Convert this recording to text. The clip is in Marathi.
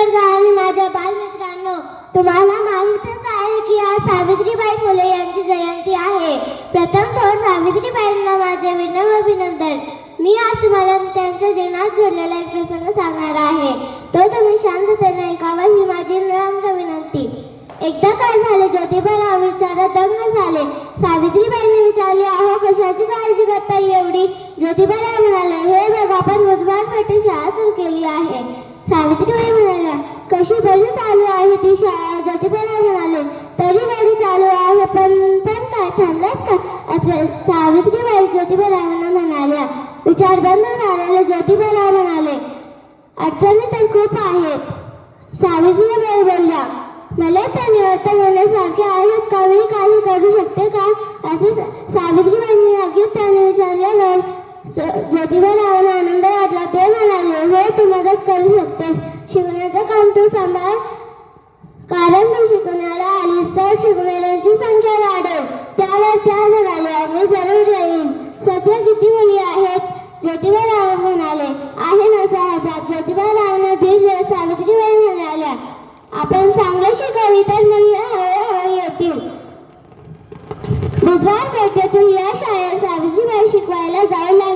आणि माझ्या बालमित्रांनो, तुम्हाला माहीतच आहे की आज सावित्रीबाई फुले यांची जयंती आहे. प्रथम थोर सावित्रीबाईंना माझे विनम्र अभिनंदन. मी आज तुम्हाला त्यांच्या जीवनात घडलेला एक प्रसंग सांगणार आहे. तो तुम्ही शांततेने ऐकावा ही माझी नम्र विनंती. एकदा काय झाले, ज्योतिबाराव विचारात दंग झाले. सावित्रीबाईंनी विचारले, अहो कशाची काळजी करता एवढी? ज्योतिबाराव म्हणाले, हे बघ, आपण बुधवार पेठेत शाळा सुरू केली आहे. सावित्रीबाई म्हणाल्या, कशी बरी चालू आहे ती शाळा? ज्योतिबाराव म्हणाले, तरी बरी चालू आहे, पण काय थांबलास का? असे सावित्रीबाई ज्योतिबारावांना म्हणाल्या. विचार बंद झालेले ज्योतिबाराव म्हणाले, अडचणी तर खूप आहेत. सावित्रीबाई बोलल्या, मला त्या निवडता येण्यासारखे आहेत का? मी काही करू शकते का? असे सावित्रीबाईंनी अगदी त्याने विचारल्यावर ज्योतिबारावांना आनंद वाटला. ते म्हणाले, हो, तू मदत करू शकतेस. शिकण्याचं काम तू सांभाळ, कारण तू शिकवण्याला आलीस तर शिकणाऱ्यांची संख्या वाढेल. त्यावर त्या म्हणाल्या, मी जरूर येईन. सध्या किती मुली आहेत? ज्योतिबाराव म्हणाले, आहे ना 6,000. ज्योतिबारावांना धीर सावित्रीबाई म्हणाल्या, आपण चांगलं शिकवली तर मुली हळूहळू येतील. बुधवार पेठेतील या शाळेत सावित्रीबाई शिकवायला जाऊ लागल्या.